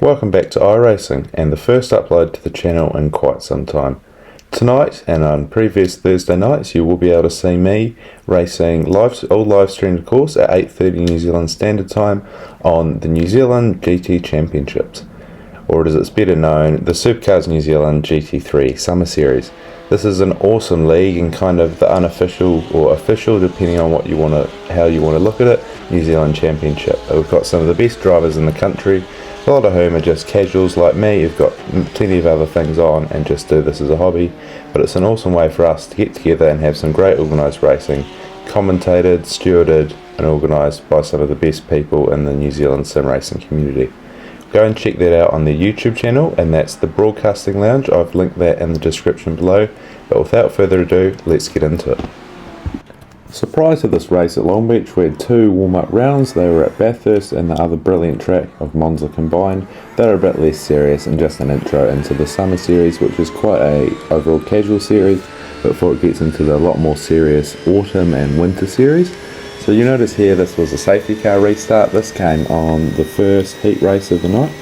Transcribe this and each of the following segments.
Welcome back to iRacing, and the first upload to the channel in quite some time. Tonight and on previous Thursday nights you will be able to see me racing all live streamed of course at 8:30 New Zealand Standard Time on the New Zealand GT Championships, or as it's better known, the Supercars New Zealand GT3 Summer Series. This is an awesome league and kind of the unofficial or official, depending on how you want to look at it, New Zealand Championship. We've got some of the best drivers in the country, a lot of whom are just casuals like me who've got plenty of other things on and just do this as a hobby, but it's an awesome way for us to get together and have some great organised racing, commentated, stewarded and organised by some of the best people in the New Zealand sim racing community. Go and check that out on their YouTube channel, and that's the Broadcasting Lounge. I've linked that in the description below, but without further ado, let's get into it. So prior to this race at Long Beach, we had two warm-up rounds. They were at Bathurst and the other brilliant track of Monza combined. They were a bit less serious and just an intro into the summer series, which is quite a overall casual series, but before it gets into the lot more serious autumn and winter series. So you notice here this was a safety car restart. This came on the first heat race of the night,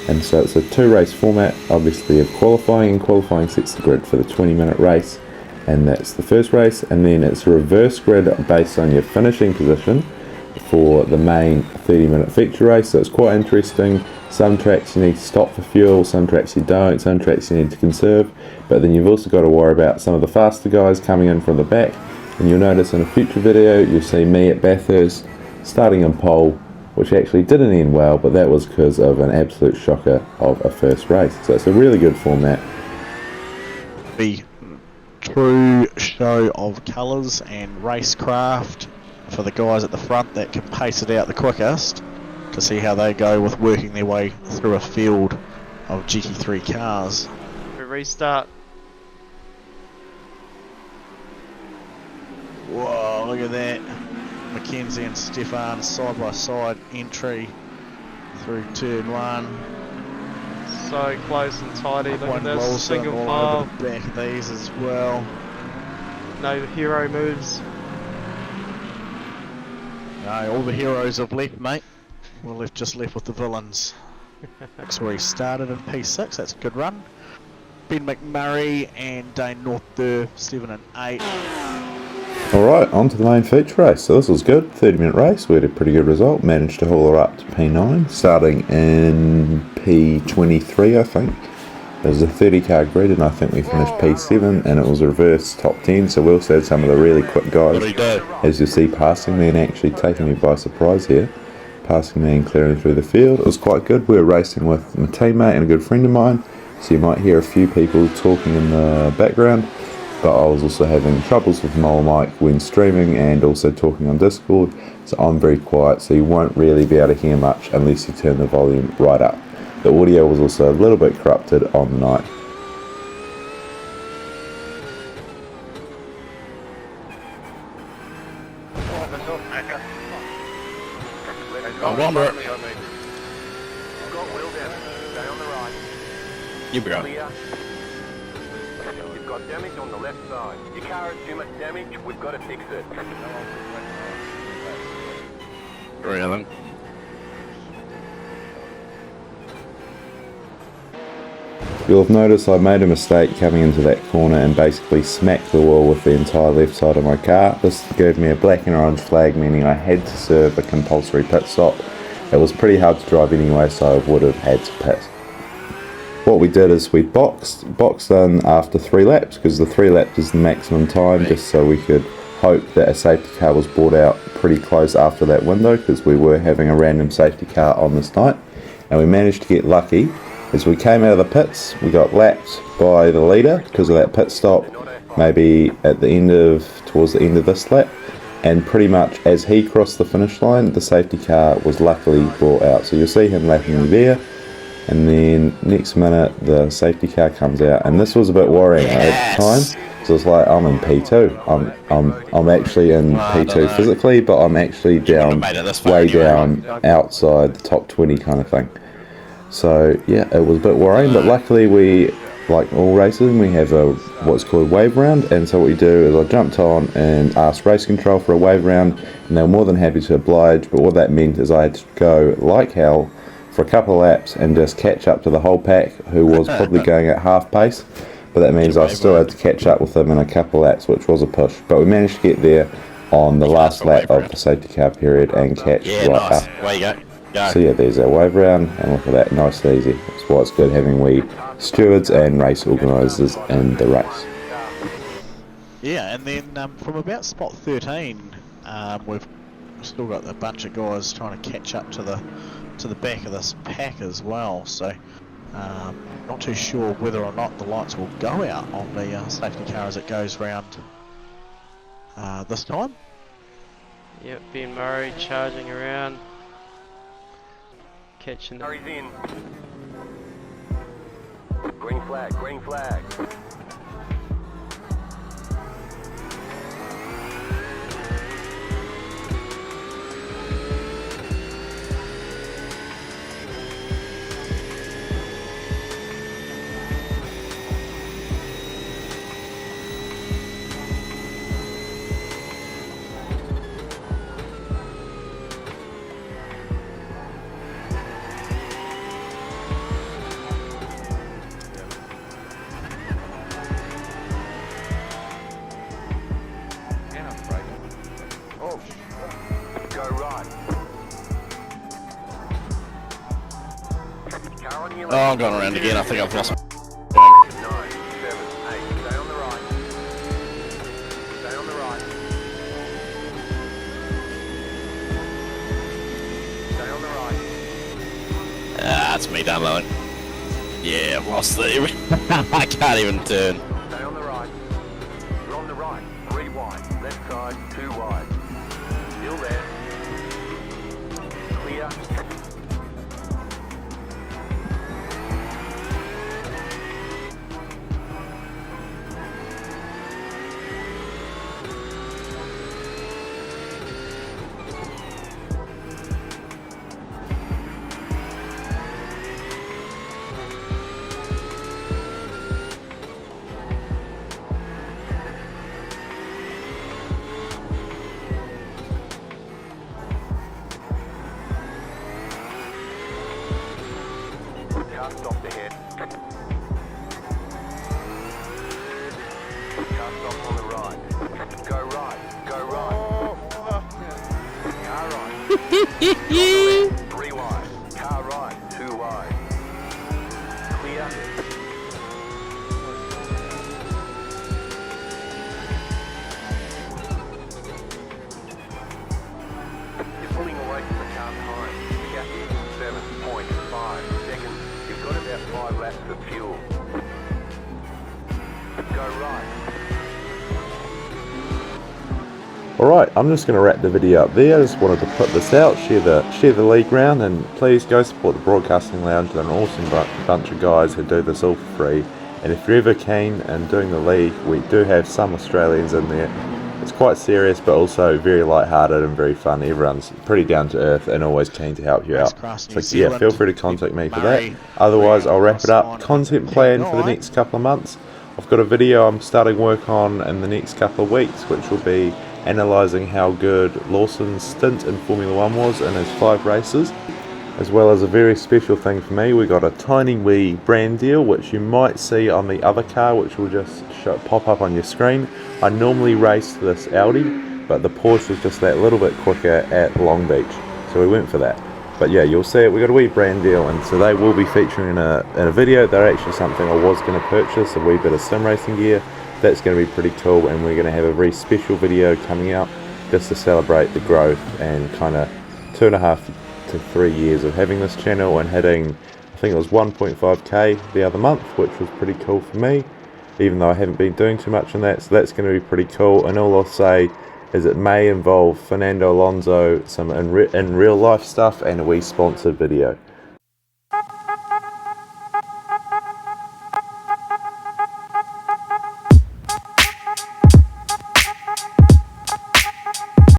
and so it's a two-race format obviously of qualifying, and qualifying sets the grid for the 20-minute race, and that's the first race, and then it's a reverse grid based on your finishing position for the main 30-minute feature race. So it's quite interesting. Some tracks you need to stop for fuel, some tracks you don't, some tracks you need to conserve, but then you've also got to worry about some of the faster guys coming in from the back. And you'll notice in a future video you'll see me at Bathurst starting in pole, which actually didn't end well, but that was because of an absolute shocker of a first race. So it's a really good format. The true show of colours and racecraft for the guys at the front that can pace it out the quickest, to see how they go with working their way through a field of GT3 cars. We restart. Whoa, look at that. Mackenzie and Stefan side by side entry through turn one. So close and tidy. Look at this. Lawson Single all file. over the back of these as well. No hero moves. No, all the heroes have left, mate. We're just left with the villains. That's where he started in P6. That's a good run. Ben McMurray and Dane North there, 7 and 8. Alright, on to the main feature race. So this was good, 30-minute race. We had a pretty good result, managed to haul her up to P9, starting in P23 I think. It was a 30 car grid and I think we finished P7, and it was a reverse top 10, so we also had some of the really quick guys, as you see, passing me and actually taking me by surprise here. Passing me and clearing through the field. It was quite good. We were racing with my teammate and a good friend of mine, so you might hear a few people talking in the background. But I was also having troubles with my mic when streaming and also talking on Discord, so I'm very quiet, so you won't really be able to hear much unless you turn the volume right up. The audio was also a little bit corrupted on the night. You be right. You've got damage on the left side. Your car has too much damage, we've got to fix it. Really? You'll have noticed I made a mistake coming into that corner and basically smacked the wall with the entire left side of my car. This gave me a black and orange flag, meaning I had to serve a compulsory pit stop. It was pretty hard to drive anyway, so I would have had to pit. What we did is we boxed in after 3 laps, because the 3 laps is the maximum time, just so we could hope that a safety car was brought out pretty close after that window, because we were having a random safety car on this night, and we managed to get lucky. As we came out of the pits, we got lapped by the leader because of that pit stop, maybe towards the end of this lap, and pretty much as he crossed the finish line, the safety car was luckily brought out. So you'll see him lapping me there. And then next minute the safety car comes out, and this was a bit worrying at the time. So it's like, I'm in P2. I'm actually in P2 physically, but I'm actually down, way down outside the top 20 kind of thing. So yeah, it was a bit worrying, but luckily we, like all races, we have what's called a wave round, and so what we do is I jumped on and asked race control for a wave round, and they were more than happy to oblige. But what that meant is I had to go like hell for a couple of laps and just catch up to the whole pack, who was probably going at half pace. But that means I still had to catch up with them in a couple of laps, which was a push. But we managed to get there on the last lap of the safety car period and catch right nice. up. Way you go. Go. So yeah, there's our wave round, and look at that, nice and easy. That's why it's good having we stewards and race organisers in the race. Yeah, and then from about spot 13, we've still got a bunch of guys trying to catch up to the back of this pack as well. So not too sure whether or not the lights will go out on the safety car as it goes round this time. Yep, Ben Murray charging around, catching the... Hurries in. Green flag, green flag. Oh, I'm going around again. I think I've lost my 9, 7, 8. Stay on the right. Stay on the right. Stay on the right. That's me down low. Yeah, I've lost the... I can't even turn. Stay on the right. You're on the right. 3 wide. Left side, 2 wide. Still there. Clear. Stop the head. Car stop on the right. Go right. Go right. Car right. 3 wide. Car right. 2 wide. Clear. You're pulling away from the car behind. The gap is 7.5 seconds. You've got about 5 laps of fuel. Go right. Alright, I'm just going to wrap the video up there. I just wanted to put this out, share the league round, and please go support the Broadcasting Lounge. They're an awesome bunch of guys who do this all for free. And if you're ever keen in doing the league, we do have some Australians in there. It's quite serious, but also very light-hearted and very fun. Everyone's pretty down to earth and always keen to help you out. So yeah, feel free to contact me for that. Otherwise, I'll wrap it up. Content plan for the next couple of months. I've got a video I'm starting work on in the next couple of weeks, which will be analysing how good Lawsons' stint in Formula 1 was in his 5 races. As well as a very special thing for me, we got a tiny wee brand deal, which you might see on the other car, which will just pop up on your screen. I normally race this Audi, but the Porsche was just that little bit quicker at Long Beach, so we went for that. But yeah, you'll see it, we got a wee brand deal, and so they will be featuring in a video. They're actually something I was going to purchase, a wee bit of sim racing gear. That's going to be pretty cool, and we're going to have a very special video coming out just to celebrate the growth and kind of 2.5 to 3 years of having this channel and hitting, I think it was 1.5k the other month, which was pretty cool for me, even though I haven't been doing too much on that. So that's going to be pretty cool, and all I'll say is it may involve Fernando Alonso, some in real life stuff, and a wee sponsored video.